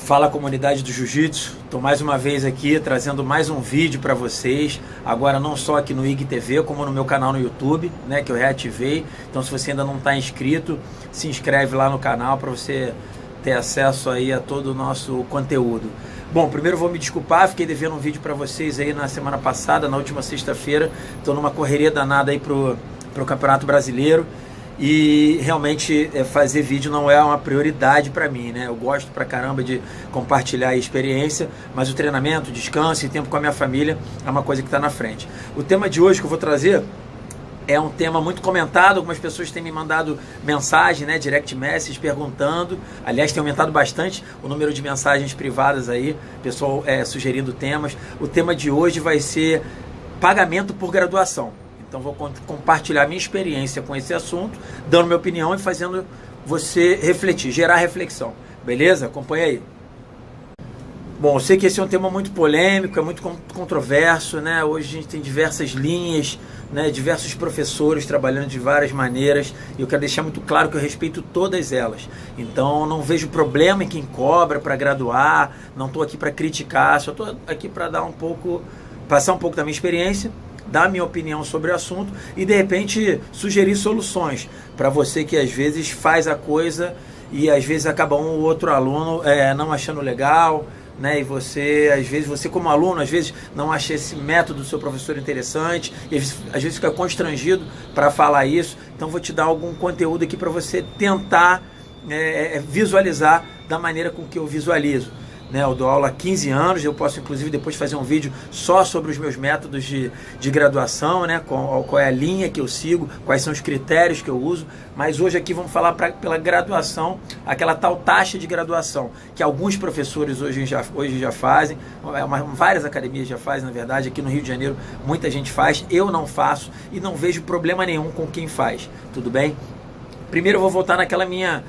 Fala, comunidade do Jiu-Jitsu, estou mais uma vez aqui trazendo mais um vídeo para vocês, agora não só aqui no IGTV, como no meu canal no YouTube, né, que eu reativei. Então se você ainda não está inscrito, se inscreve lá no canal para você ter acesso aí a todo o nosso conteúdo. Bom, primeiro vou me desculpar, fiquei devendo um vídeo para vocês aí na semana passada, na última sexta-feira. Estou numa correria danada aí pro Campeonato Brasileiro. E realmente fazer vídeo não é uma prioridade para mim, né? Eu gosto pra caramba de compartilhar a experiência, mas o treinamento, o descanso e tempo com a minha família é uma coisa que está na frente. O tema de hoje que eu vou trazer é um tema muito comentado, algumas pessoas têm me mandado mensagem, né, direct message, perguntando. Aliás, tem aumentado bastante o número de mensagens privadas aí, pessoal sugerindo temas. O tema de hoje vai ser pagamento por graduação. Então vou compartilhar minha experiência com esse assunto, dando minha opinião e fazendo você refletir, gerar reflexão. Beleza? Acompanha aí. Bom, eu sei que esse é um tema muito polêmico, é muito controverso, né? Hoje a gente tem diversas linhas, né? Diversos professores trabalhando de várias maneiras, e eu quero deixar muito claro que eu respeito todas elas. Então não vejo problema em quem cobra para graduar, não estou aqui para criticar, só estou aqui para passar um pouco da minha experiência, dar minha opinião sobre o assunto e de repente sugerir soluções para você que às vezes faz a coisa e às vezes acaba um ou outro aluno não achando legal, né? E você, às vezes, você como aluno, às vezes não acha esse método do seu professor interessante e às vezes fica constrangido para falar isso. Então vou te dar algum conteúdo aqui para você tentar visualizar da maneira com que eu visualizo. Eu dou aula há 15 anos, eu posso inclusive depois fazer um vídeo só sobre os meus métodos de graduação, né? Qual é a linha que eu sigo, quais são os critérios que eu uso, mas hoje aqui vamos falar pela graduação, aquela tal taxa de graduação, que alguns professores hoje já fazem, várias academias já fazem, na verdade, aqui no Rio de Janeiro muita gente faz, eu não faço e não vejo problema nenhum com quem faz, tudo bem? Primeiro eu vou voltar naquela minha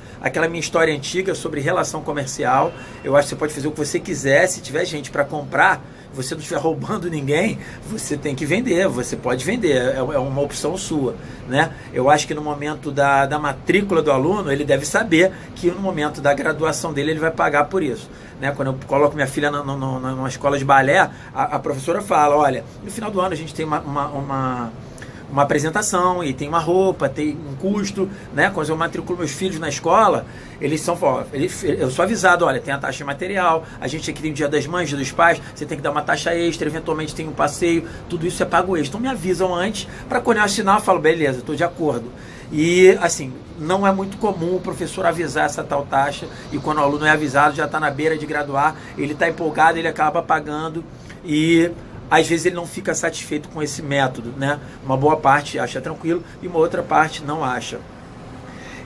história antiga sobre relação comercial. Eu acho que você pode fazer o que você quiser, se tiver gente para comprar, você não estiver roubando ninguém, você tem que vender, você pode vender, é uma opção sua, né? Eu acho que no momento da matrícula do aluno, ele deve saber que no momento da graduação dele, ele vai pagar por isso, né? Quando eu coloco minha filha numa escola de balé, a professora fala, olha, no final do ano a gente tem uma apresentação e tem uma roupa, tem um custo, né? Quando eu matriculo meus filhos na escola, eu sou avisado, olha, tem a taxa de material, a gente aqui tem o Dia das Mães, Dia dos Pais, você tem que dar uma taxa extra, eventualmente tem um passeio, tudo isso é pago extra. Então me avisam antes, para quando eu assinar, eu falo, beleza, estou de acordo. E assim, não é muito comum o professor avisar essa tal taxa, e quando o aluno é avisado, já está na beira de graduar, ele está empolgado, ele acaba pagando e às vezes ele não fica satisfeito com esse método, né? Uma boa parte acha tranquilo e uma outra parte não acha.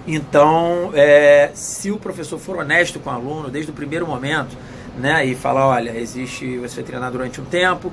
Então, se o professor for honesto com o aluno desde o primeiro momento, né, e falar, olha, você vai treinar durante um tempo,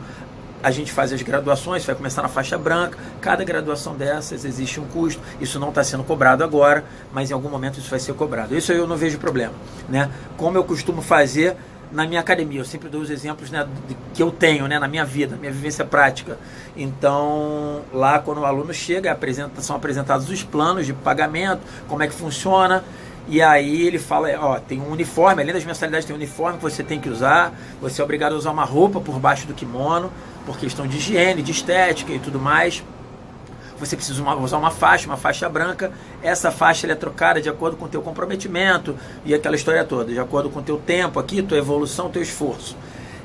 a gente faz as graduações, vai começar na faixa branca, cada graduação dessas existe um custo, isso não está sendo cobrado agora, mas em algum momento isso vai ser cobrado. Isso eu não vejo problema, né? Como eu costumo fazer na minha academia, eu sempre dou os exemplos, né, que eu tenho, né, na minha vida, minha vivência prática. Então, lá quando o aluno chega, são apresentados os planos de pagamento, como é que funciona, e aí ele fala, ó, tem um uniforme, além das mensalidades tem um uniforme que você tem que usar, você é obrigado a usar uma roupa por baixo do kimono, por questão de higiene, de estética e tudo mais. Você precisa usar uma faixa branca. Essa faixa é trocada de acordo com o teu comprometimento e aquela história toda, de acordo com o teu tempo aqui, tua evolução, teu esforço.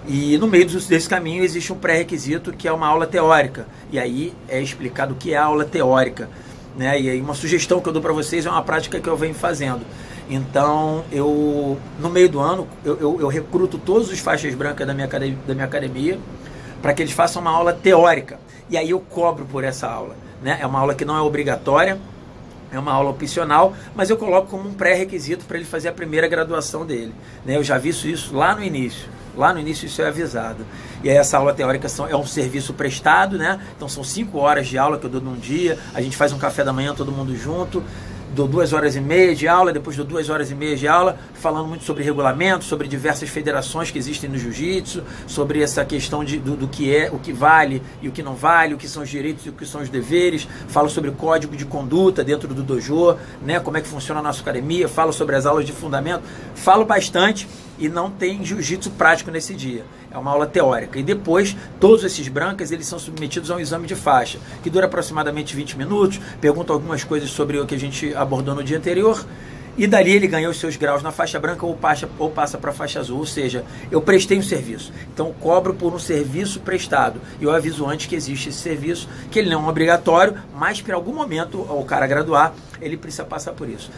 E no meio desse caminho existe um pré-requisito que é uma aula teórica. E aí é explicado o que é a aula teórica, né? E aí uma sugestão que eu dou para vocês é uma prática que eu venho fazendo. Então, no meio do ano, eu recruto todos os faixas brancas da minha academia para que eles façam uma aula teórica. E aí eu cobro por essa aula, né? É uma aula que não é obrigatória, é uma aula opcional, mas eu coloco como um pré-requisito para ele fazer a primeira graduação dele, né? Eu já vi isso lá no início. Lá no início isso é avisado. E aí essa aula teórica é um serviço prestado, né? Então são 5 horas de aula que eu dou num dia, a gente faz um café da manhã todo mundo junto, dou 2 horas e meia de aula, depois dou 2 horas e meia de aula, falando muito sobre regulamento, sobre diversas federações que existem no jiu-jitsu, sobre essa questão do que é, o que vale e o que não vale, o que são os direitos e o que são os deveres, falo sobre código de conduta dentro do dojo, né, como é que funciona a nossa academia, falo sobre as aulas de fundamento, falo bastante e não tem jiu-jitsu prático nesse dia. É uma aula teórica. E depois, todos esses brancas, eles são submetidos a um exame de faixa, que dura aproximadamente 20 minutos, pergunta algumas coisas sobre o que a gente abordou no dia anterior, e dali ele ganha os seus graus na faixa branca ou passa para a faixa azul. Ou seja, eu prestei um serviço. Então eu cobro por um serviço prestado. E eu aviso antes que existe esse serviço, que ele não é obrigatório, mas por algum momento, ao cara graduar, ele precisa passar por isso.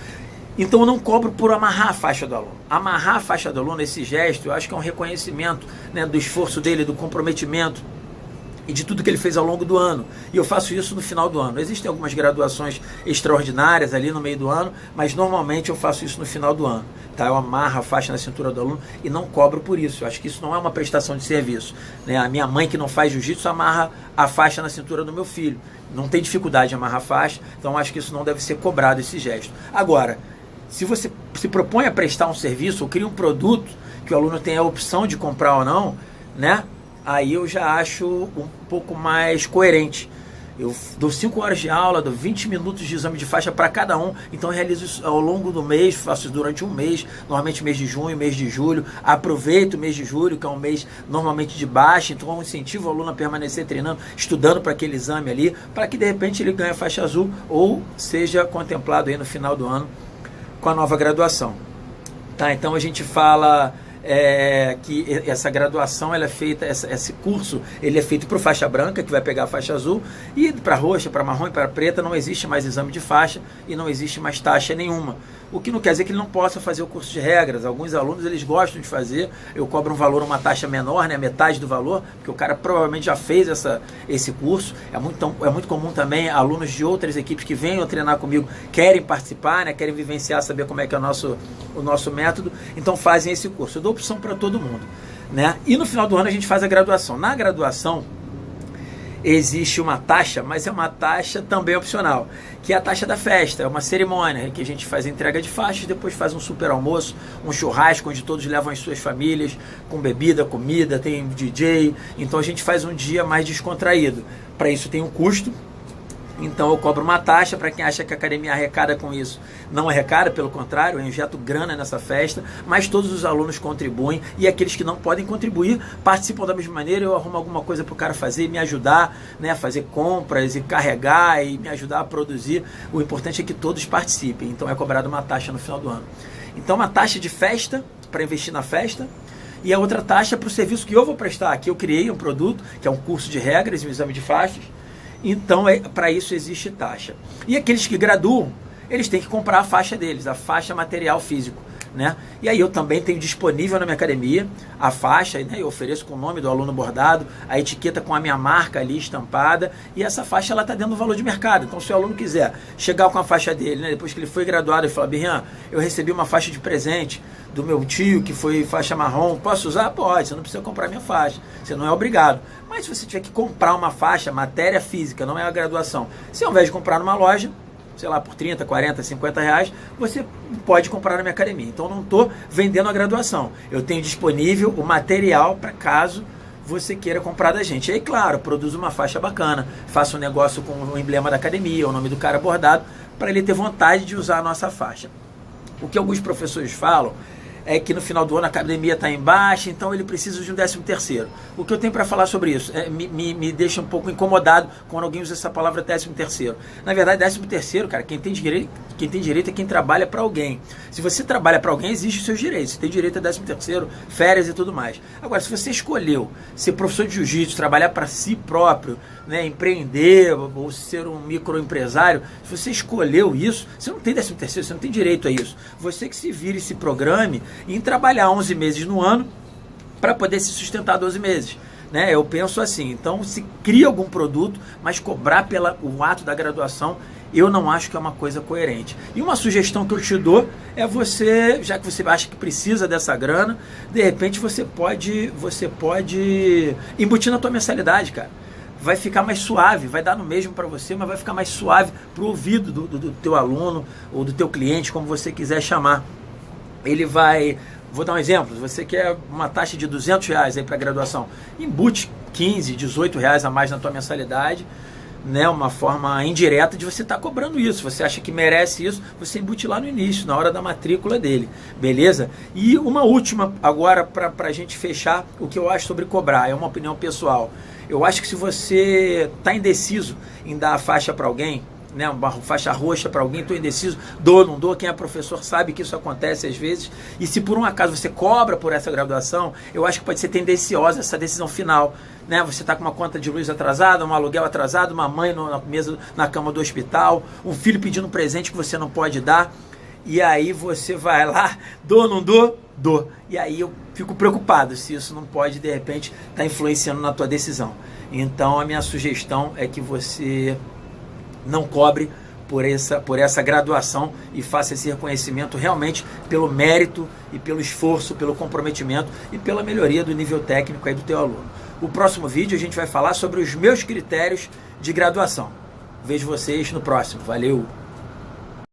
Então eu não cobro por amarrar a faixa do aluno. Amarrar a faixa do aluno, esse gesto, eu acho que é um reconhecimento, né, do esforço dele, do comprometimento e de tudo que ele fez ao longo do ano. E eu faço isso no final do ano. Existem algumas graduações extraordinárias ali no meio do ano, mas normalmente eu faço isso no final do ano. Tá? Eu amarro a faixa na cintura do aluno e não cobro por isso. Eu acho que isso não é uma prestação de serviço. Né? A minha mãe, que não faz jiu-jitsu, amarra a faixa na cintura do meu filho. Não tem dificuldade de amarrar a faixa, então acho que isso não deve ser cobrado, esse gesto. Agora, se você se propõe a prestar um serviço ou cria um produto que o aluno tem a opção de comprar ou não, né? Aí eu já acho um pouco mais coerente. Eu dou 5 horas de aula, dou 20 minutos de exame de faixa para cada um, então eu realizo isso ao longo do mês, faço isso durante um mês, normalmente mês de junho, mês de julho, aproveito o mês de julho, que é um mês normalmente de baixa, então eu incentivo o aluno a permanecer treinando, estudando para aquele exame ali, para que de repente ele ganhe a faixa azul ou seja contemplado aí no final do ano com a nova graduação. Tá, então a gente fala que essa graduação ela é feita, esse curso ele é feito para o faixa branca, que vai pegar a faixa azul, e para roxa, para marrom e para preta não existe mais exame de faixa e não existe mais taxa nenhuma. O que não quer dizer que ele não possa fazer o curso de regras. Alguns alunos eles gostam de fazer, eu cobro um valor, uma taxa menor, né, metade do valor, porque o cara provavelmente já fez esse curso. É muito comum também alunos de outras equipes que venham treinar comigo, querem participar, né, querem vivenciar, saber como é que é o nosso método, então fazem esse curso. Eu dou opção para todo mundo, né? E no final do ano a gente faz a graduação. Na graduação existe uma taxa, mas é uma taxa também opcional, que é a taxa da festa. É uma cerimônia que a gente faz a entrega de faixas, depois faz um super almoço, um churrasco onde todos levam as suas famílias, com bebida, comida, tem DJ. Então a gente faz um dia mais descontraído. Para isso tem um custo. Então eu cobro uma taxa. Para quem acha que a academia arrecada com isso, não arrecada, pelo contrário, eu injeto grana nessa festa, mas todos os alunos contribuem, e aqueles que não podem contribuir participam da mesma maneira. Eu arrumo alguma coisa para o cara fazer, me ajudar, né, fazer compras e carregar e me ajudar a produzir. O importante é que todos participem, então é cobrada uma taxa no final do ano. Então uma taxa de festa, para investir na festa, e a outra taxa para o serviço que eu vou prestar. Aqui eu criei um produto, que é um curso de regras e um exame de faixas. Então, para isso existe taxa. E aqueles que graduam, eles têm que comprar a faixa deles, a faixa material físico, né? E aí eu também tenho disponível na minha academia a faixa, né? Eu ofereço com o nome do aluno bordado, a etiqueta com a minha marca ali estampada, e essa faixa ela está dentro do valor de mercado. Então, se o aluno quiser chegar com a faixa dele, né, depois que ele foi graduado, e falar: Birrian, eu recebi uma faixa de presente do meu tio, que foi faixa marrom, posso usar? Pode, você não precisa comprar minha faixa, você não é obrigado. Mas se você tiver que comprar uma faixa, matéria física, não é a graduação, se ao invés de comprar numa loja, sei lá, por 30, 40, 50 reais, você pode comprar na minha academia. Então eu não estou vendendo a graduação, eu tenho disponível o material para caso você queira comprar da gente. E aí, claro, produzo uma faixa bacana, faço um negócio com o emblema da academia, o nome do cara bordado, para ele ter vontade de usar a nossa faixa. O que alguns professores falam é que no final do ano a academia está em baixa, então ele precisa de um 13º. O que eu tenho para falar sobre isso me deixa um pouco incomodado quando alguém usa essa palavra 13º. Na verdade, 13º, cara, quem tem direito é quem trabalha para alguém. Se você trabalha para alguém, existe os seus direitos. Você tem direito a 13º, férias e tudo mais. Agora, se você escolheu ser professor de jiu-jitsu, trabalhar para si próprio, né, empreender ou ser um microempresário, se você escolheu isso, você não tem 13º, você não tem direito a isso. Você que se vire e se programe em trabalhar 11 meses no ano para poder se sustentar 12 meses. Né? Eu penso assim, então se cria algum produto, mas cobrar o ato da graduação, eu não acho que é uma coisa coerente. E uma sugestão que eu te dou é você, já que você acha que precisa dessa grana, de repente você pode embutir na tua mensalidade, cara. Vai ficar mais suave, vai dar no mesmo para você, mas vai ficar mais suave para o ouvido do teu aluno ou do teu cliente, como você quiser chamar. Ele vai, vou dar um exemplo, você quer uma taxa de R$200 aí para graduação, embute 15, R$18 a mais na tua mensalidade, né, uma forma indireta de você estar cobrando isso. Você acha que merece isso, você embute lá no início, na hora da matrícula dele, beleza? E uma última agora para a gente fechar o que eu acho sobre cobrar, é uma opinião pessoal. Eu acho que se você está indeciso em dar a faixa para alguém, né, uma faixa roxa para alguém, estou indeciso, dou, não dou, quem é professor sabe que isso acontece às vezes, e se por um acaso você cobra por essa graduação, eu acho que pode ser tendenciosa essa decisão final, né? Você está com uma conta de luz atrasada, um aluguel atrasado, uma mãe na mesa, na cama do hospital, um filho pedindo um presente que você não pode dar, e aí você vai lá, dou, não dou, dou, e aí eu fico preocupado se isso não pode de repente estar influenciando na tua decisão. Então a minha sugestão é que você não cobre por essa graduação e faça esse reconhecimento realmente pelo mérito e pelo esforço, pelo comprometimento e pela melhoria do nível técnico aí do teu aluno. O próximo vídeo a gente vai falar sobre os meus critérios de graduação. Vejo vocês no próximo. Valeu!